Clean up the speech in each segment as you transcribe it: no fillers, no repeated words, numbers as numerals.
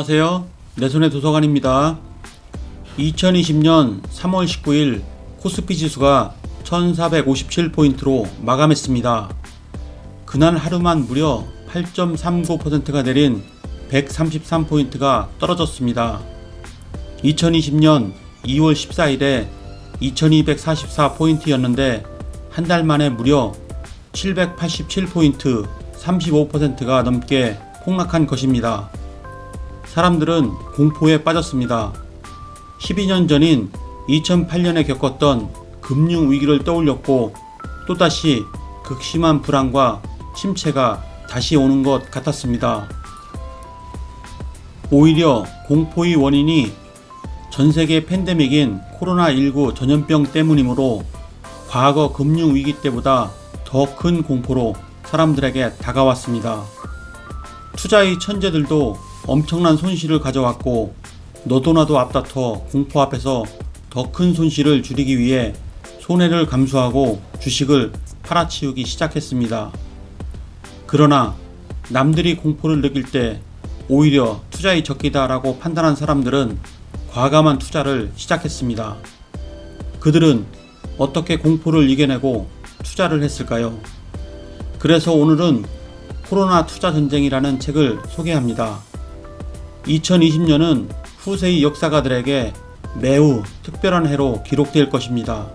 안녕하세요. 내손의 도서관입니다. 2020년 3월 19일 코스피 지수가 1457포인트로 마감했습니다. 그날 하루만 무려 8.39%가 내린 133포인트가 떨어졌습니다. 2020년 2월 14일에 2244포인트였는데 한 달 만에 무려 787포인트 35%가 넘게 폭락한 것입니다. 사람들은 공포에 빠졌습니다. 12년 전인 2008년에 겪었던 금융위기를 떠올렸고 또다시 극심한 불안과 침체가 다시 오는 것 같았습니다. 오히려 공포의 원인이 전세계 팬데믹인 코로나19 전염병 때문이므로 과거 금융위기 때보다 더 큰 공포로 사람들에게 다가왔습니다. 투자의 천재들도 엄청난 손실을 가져왔고 너도나도 앞다퉈 공포 앞에서 더 큰 손실을 줄이기 위해 손해를 감수하고 주식을 팔아치우기 시작했습니다. 그러나 남들이 공포를 느낄 때 오히려 투자의 적기다 라고 판단한 사람들은 과감한 투자를 시작했습니다. 그들은 어떻게 공포를 이겨내고 투자를 했을까요? 그래서 오늘은 코로나 투자 전쟁이라는 책을 소개합니다. 2020년은 후세의 역사가들에게 매우 특별한 해로 기록될 것입니다.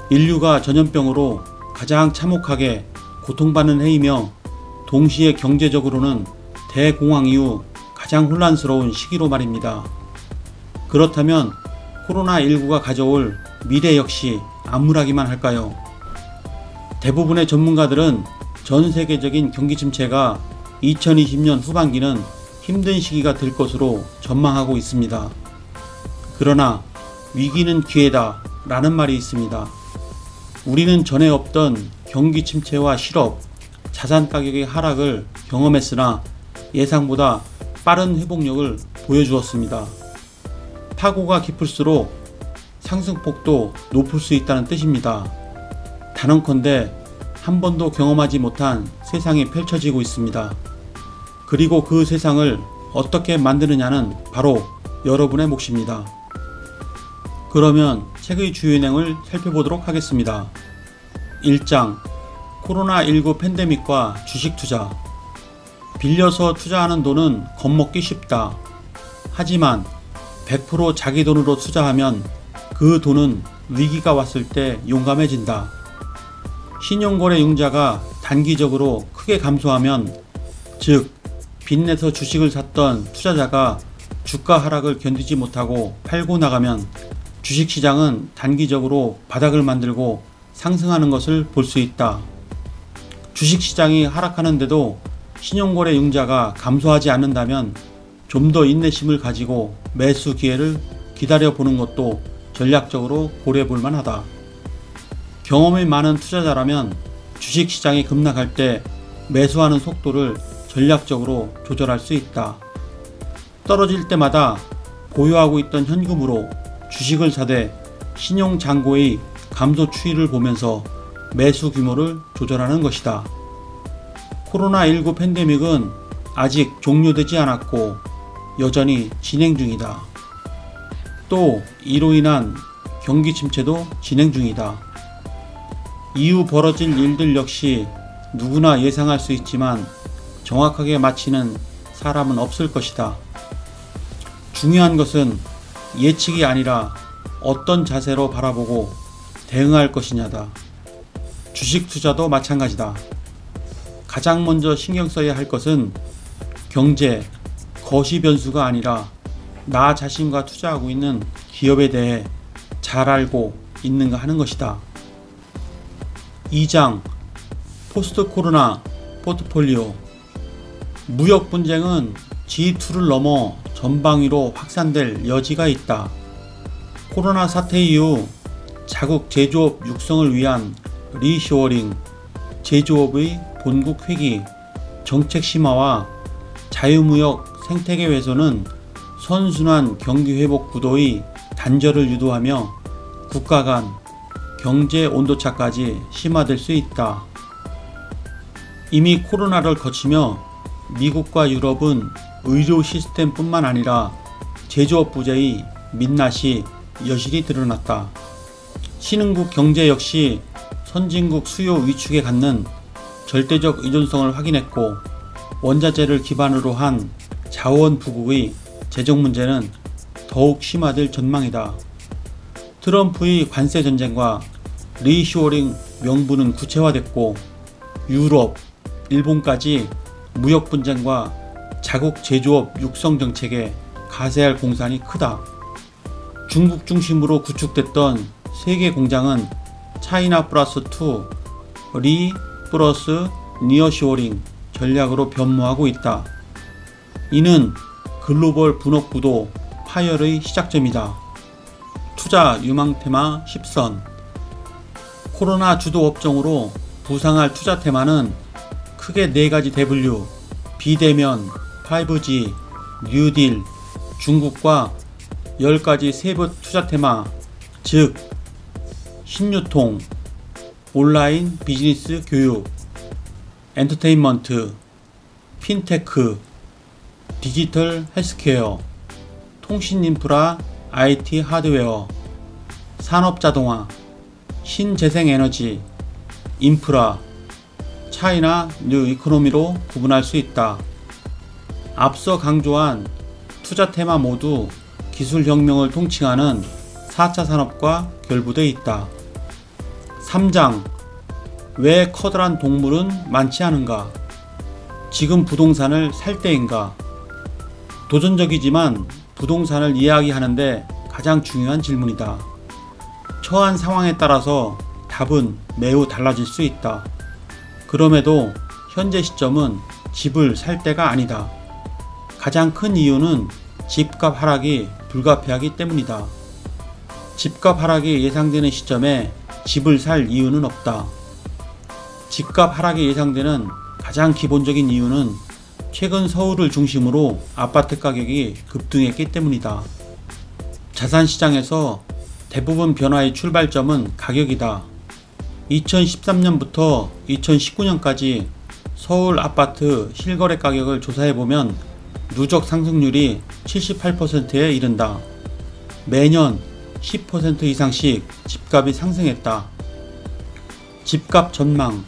인류가 전염병으로 가장 참혹하게 고통받는 해이며 동시에 경제적으로는 대공황 이후 가장 혼란스러운 시기로 말입니다. 그렇다면 코로나19가 가져올 미래 역시 암울하기만 할까요? 대부분의 전문가들은 전 세계적인 경기 침체가 2020년 후반기는 힘든 시기가 될 것으로 전망하고 있습니다. 그러나 위기는 기회다 라는 말이 있습니다. 우리는 전에 없던 경기 침체와 실업, 자산 가격의 하락을 경험했으나 예상보다 빠른 회복력을 보여주었습니다. 파고가 깊을수록 상승폭도 높을 수 있다는 뜻입니다. 단언컨대 한 번도 경험하지 못한 세상이 펼쳐지고 있습니다. 그리고 그 세상을 어떻게 만드느냐는 바로 여러분의 몫입니다. 그러면 책의 주요 내용을 살펴보도록 하겠습니다. 1장 코로나19 팬데믹과 주식 투자. 빌려서 투자하는 돈은 겁먹기 쉽다. 하지만 100% 자기 돈으로 투자하면 그 돈은 위기가 왔을 때 용감해진다. 신용거래 융자가 단기적으로 크게 감소하면, 즉 빚내서 주식을 샀던 투자자가 주가 하락을 견디지 못하고 팔고 나가면 주식시장은 단기적으로 바닥을 만들고 상승하는 것을 볼 수 있다. 주식시장이 하락하는데도 신용거래 융자가 감소하지 않는다면 좀 더 인내심을 가지고 매수 기회를 기다려보는 것도 전략적으로 고려해볼 만하다. 경험이 많은 투자자라면 주식시장이 급락할 때 매수하는 속도를 전략적으로 조절할 수 있다. 떨어질 때마다 보유하고 있던 현금으로 주식을 사되 신용잔고의 감소 추이를 보면서 매수 규모를 조절하는 것이다. 코로나19 팬데믹은 아직 종료되지 않았고 여전히 진행 중이다. 또 이로 인한 경기 침체도 진행 중이다. 이후 벌어질 일들 역시 누구나 예상할 수 있지만 정확하게 맞히는 사람은 없을 것이다. 중요한 것은 예측이 아니라 어떤 자세로 바라보고 대응할 것이냐다. 주식 투자도 마찬가지다. 가장 먼저 신경 써야 할 것은 경제, 거시 변수가 아니라 나 자신과 투자하고 있는 기업에 대해 잘 알고 있는가 하는 것이다. 2장 포스트 코로나 포트폴리오. 무역 분쟁은 G2를 넘어 전방위로 확산될 여지가 있다. 코로나 사태 이후 자국 제조업 육성을 위한 리쇼어링, 제조업의 본국 회귀, 정책 심화와 자유무역 생태계 훼손은 선순환 경기 회복 구도의 단절을 유도하며 국가 간 경제 온도차까지 심화될 수 있다. 이미 코로나를 거치며 미국과 유럽은 의료 시스템뿐만 아니라 제조업 부재의 민낯이 여실히 드러났다. 신흥국 경제 역시 선진국 수요 위축에 갖는 절대적 의존성을 확인했고, 원자재를 기반으로 한 자원 부국의 재정 문제는 더욱 심화될 전망이다. 트럼프의 관세 전쟁과 리쇼어링 명분은 구체화됐고, 유럽, 일본까지 무역 분쟁과 자국 제조업 육성 정책에 가세할 공산이 크다. 중국 중심으로 구축됐던 세계 공장은 차이나 플러스 2, 리 플러스 니어쇼어링 전략으로 변모하고 있다. 이는 글로벌 분업 구도 파열의 시작점이다. 투자 유망 테마 10선. 코로나 주도 업종으로 부상할 투자 테마는 크게 4가지 대분류, 비대면, 5G, 뉴딜, 중국과 10가지 세부 투자 테마, 즉 신유통, 온라인 비즈니스 교육, 엔터테인먼트, 핀테크, 디지털 헬스케어, 통신 인프라, IT 하드웨어, 산업 자동화, 신재생에너지, 인프라, 차이나 뉴 이코노미로 구분할 수 있다. 앞서 강조한 투자 테마 모두 기술혁명을 통칭하는 4차 산업과 결부되어 있다. 3장. 왜 커다란 동물은 많지 않은가? 지금 부동산을 살 때인가? 도전적이지만 부동산을 이야기하는데 가장 중요한 질문이다. 처한 상황에 따라서 답은 매우 달라질 수 있다. 그럼에도 현재 시점은 집을 살 때가 아니다. 가장 큰 이유는 집값 하락이 불가피하기 때문이다. 집값 하락이 예상되는 시점에 집을 살 이유는 없다. 집값 하락이 예상되는 가장 기본적인 이유는 최근 서울을 중심으로 아파트 가격이 급등했기 때문이다. 자산시장에서 대부분 변화의 출발점은 가격이다. 2013년부터 2019년까지 서울 아파트 실거래 가격을 조사해보면 누적 상승률이 78%에 이른다. 매년 10% 이상씩 집값이 상승했다. 집값 전망,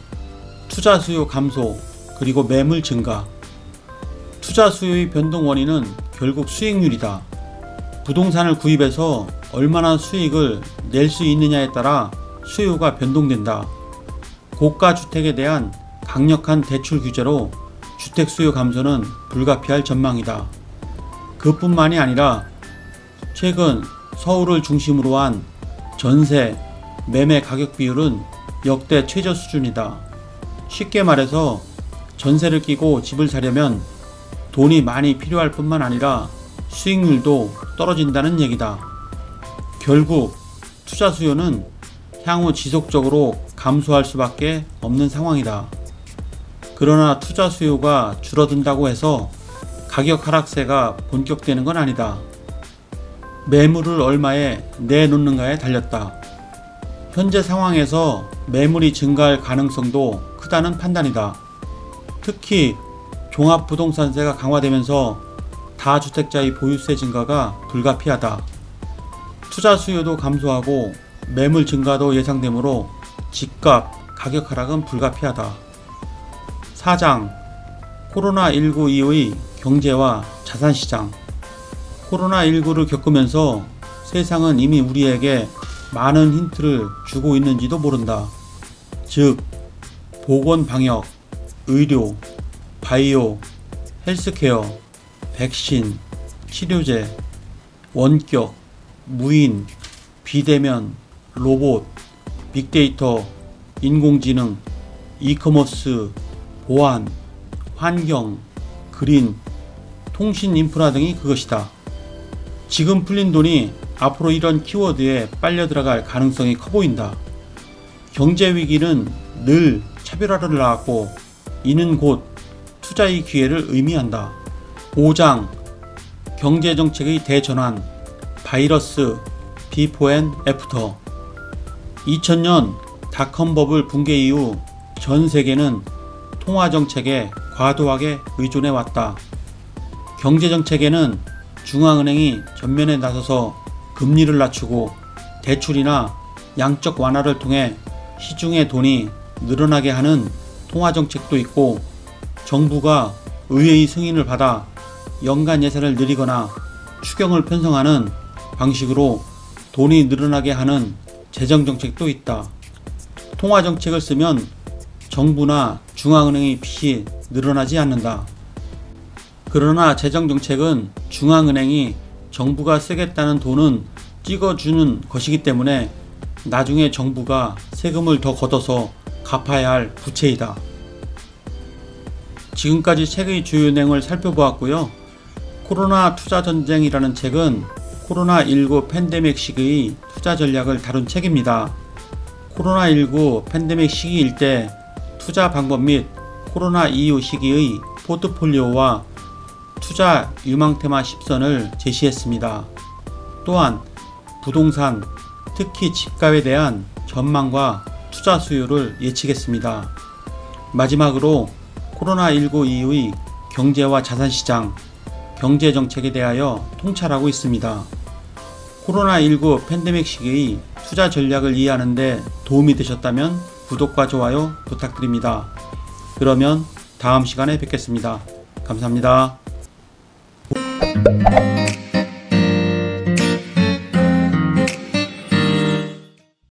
투자 수요 감소, 그리고 매물 증가. 투자 수요의 변동 원인은 결국 수익률이다. 부동산을 구입해서 얼마나 수익을 낼 수 있느냐에 따라 수요가 변동된다. 고가 주택에 대한 강력한 대출 규제로 주택 수요 감소는 불가피할 전망이다. 그뿐만이 아니라 최근 서울을 중심으로 한 전세, 매매 가격 비율은 역대 최저 수준이다. 쉽게 말해서 전세를 끼고 집을 사려면 돈이 많이 필요할 뿐만 아니라 수익률도 떨어진다는 얘기다. 결국 투자 수요는 향후 지속적으로 감소할 수밖에 없는 상황이다. 그러나 투자 수요가 줄어든다고 해서 가격 하락세가 본격되는 건 아니다. 매물을 얼마에 내놓는가에 달렸다. 현재 상황에서 매물이 증가할 가능성도 크다는 판단이다. 특히 종합부동산세가 강화되면서 다주택자의 보유세 증가가 불가피하다. 투자 수요도 감소하고 매물 증가도 예상되므로 집값 가격 하락은 불가피하다. 4장. 코로나19 이후의 경제와 자산시장. 코로나19를 겪으면서 세상은 이미 우리에게 많은 힌트를 주고 있는지도 모른다. 즉, 보건 방역, 의료, 바이오, 헬스케어, 백신, 치료제, 원격, 무인, 비대면, 로봇, 빅데이터, 인공지능, 이커머스, 보안, 환경, 그린, 통신 인프라 등이 그것이다. 지금 풀린 돈이 앞으로 이런 키워드에 빨려 들어갈 가능성이 커 보인다. 경제 위기는 늘 차별화를 낳았고 이는 곧 투자의 기회를 의미한다. 5장. 경제정책의 대전환, 바이러스, 비포 앤 애프터. 2000년 닷컴 버블 붕괴 이후 전 세계는 통화정책에 과도하게 의존해왔다. 경제정책에는 중앙은행이 전면에 나서서 금리를 낮추고 대출이나 양적 완화를 통해 시중의 돈이 늘어나게 하는 통화정책도 있고, 정부가 의회의 승인을 받아 연간 예산을 늘리거나 추경을 편성하는 방식으로 돈이 늘어나게 하는 재정정책도 있다. 통화정책을 쓰면 정부나 중앙은행의 빚이 늘어나지 않는다. 그러나 재정정책은 중앙은행이 정부가 쓰겠다는 돈은 찍어주는 것이기 때문에 나중에 정부가 세금을 더 걷어서 갚아야 할 부채이다. 지금까지 책의 주요 내용을 살펴보았고요. 코로나 투자전쟁이라는 책은 코로나19 팬데믹 시기의 투자 전략을 다룬 책입니다. 코로나19 팬데믹 시기일 때 투자 방법 및 코로나 이후 시기의 포트폴리오와 투자 유망 테마 10선을 제시했습니다. 또한 부동산, 특히 집값에 대한 전망과 투자 수요를 예측했습니다. 마지막으로 코로나19 이후의 경제와 자산시장, 경제정책에 대하여 통찰하고 있습니다. 코로나19 팬데믹 시기의 투자 전략을 이해하는 데 도움이 되셨다면 구독과 좋아요 부탁드립니다. 그러면 다음 시간에 뵙겠습니다. 감사합니다.